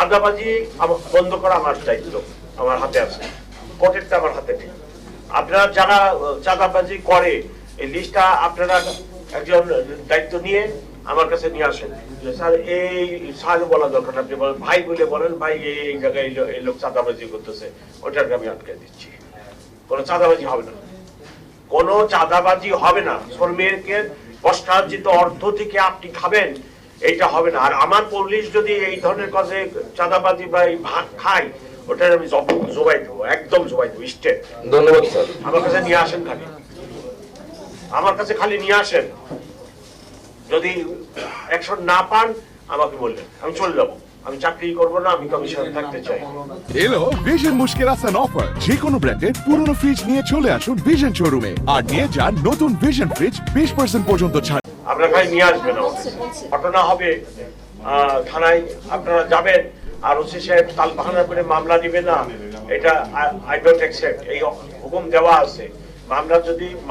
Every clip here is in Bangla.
চাঁদাবাজি বন্ধ করা আমার দায়িত্ব, আমার হাতে আছে, কোর্টেরটা আমার হাতে নেই। আপনারা যারা চাঁদাবাজি করে এই লিস্টটা আপনারা একজন দায়িত্ব নিয়ে আমার কাছে নিয়ে আসেন। স্যার এই স্যার বলা দরকার, আপনি বলেন ভাই বলে বলেন ভাই এই জায়গায় এই লোক চাঁদাবাজি করতেছে, ওইটাকে আমি আটকে দিচ্ছি। কোনো চাঁদাবাজি হবে না, কোনো চাঁদাবাজি হবে না। শ্রমিককে কষ্টার্জিত অর্থ থেকে আপনি খাবেন, এইটা হবে না। আর আমার পুলিশ যদি এই ধরনের কাজে চাঁদাবাজি বা ভাগ খায়, ওটা আমি জবাই দেবো, একদম জবাই দেবো স্টেট। ধন্যবাদ স্যার। আমার কাছে নিয়ে আসেন, খালি আমার কাছে খালি নিয়ে আসেন। যদি অ্যাকশন না পান আমাকে বললেন, আমি চলে যাবো। আমি চাকরি করবো না, আমি কমিশনে থাকতে চাই। এলো ভিশন মুশকিল আসান অফার। যে কোনো ব্র্যান্ডের পুরনো ফ্রিজ নিয়ে চলে আসুন ভিশন শোরুমে আর নিয়ে যান নতুন ভিশন ফ্রিজ 20% পর্যন্ত ছাড়। আপনারা খালি নিয়ে আসবেন, ঘটনা হবে থানায় আপনারা যাবেন আর ওসি সাহেব তাল বাহানা করে মামলা দিবে না, এটা আই ডোন্ট অ্যাকসেপ্ট। এই হুকুম দেওয়া আছে,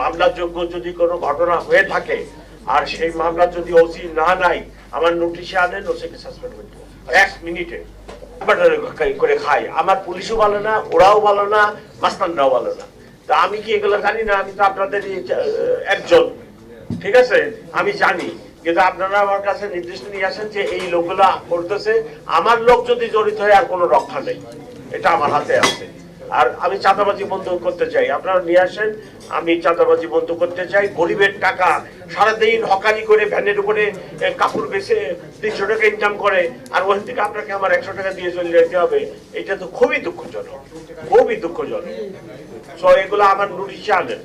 মামলার যোগ্য যদি কোনো ঘটনা হয়ে থাকে আর সেই মামলা যদি ওসি না নাই, আমার নোটিশে আনেন, ওসিকে সাসপেন্ড করে দেবো 1 মিনিটে। করে খাই, আমার পুলিশও ভালো না, ওরাও ভালো না, মাস্তানরাও ভালো না। তা আমি কি এগুলো জানি না? আমি তো আপনাদের একজন, ঠিক আছে, আমি জানি। কিন্তু আপনারা আমার কাছে নির্দিষ্ট নিয়ে আসেন যে এই লোকগুলা করতেছে, আমার লোক যদি জড়িত হয় আর কোনো রক্ষা নেই, এটা আমার হাতে আছে। আর আমি চাঁদাবাজি বন্ধ করতে চাই, আপনারা নিয়ে আসেন। আমি চাঁদাবাজি বন্ধ করতে চাই। গরিবের টাকা সারাদিন হকারি করে ভ্যানের উপরে কাপড় বেচে 300 টাকা ইনকাম করে, আর ওখান থেকে আপনাকে আমার 100 টাকা দিয়ে চলে যেতে হবে, এটা তো খুবই দুঃখজনক, খুবই দুঃখজনক। সো এগুলো আমার নোটিশে আনেন।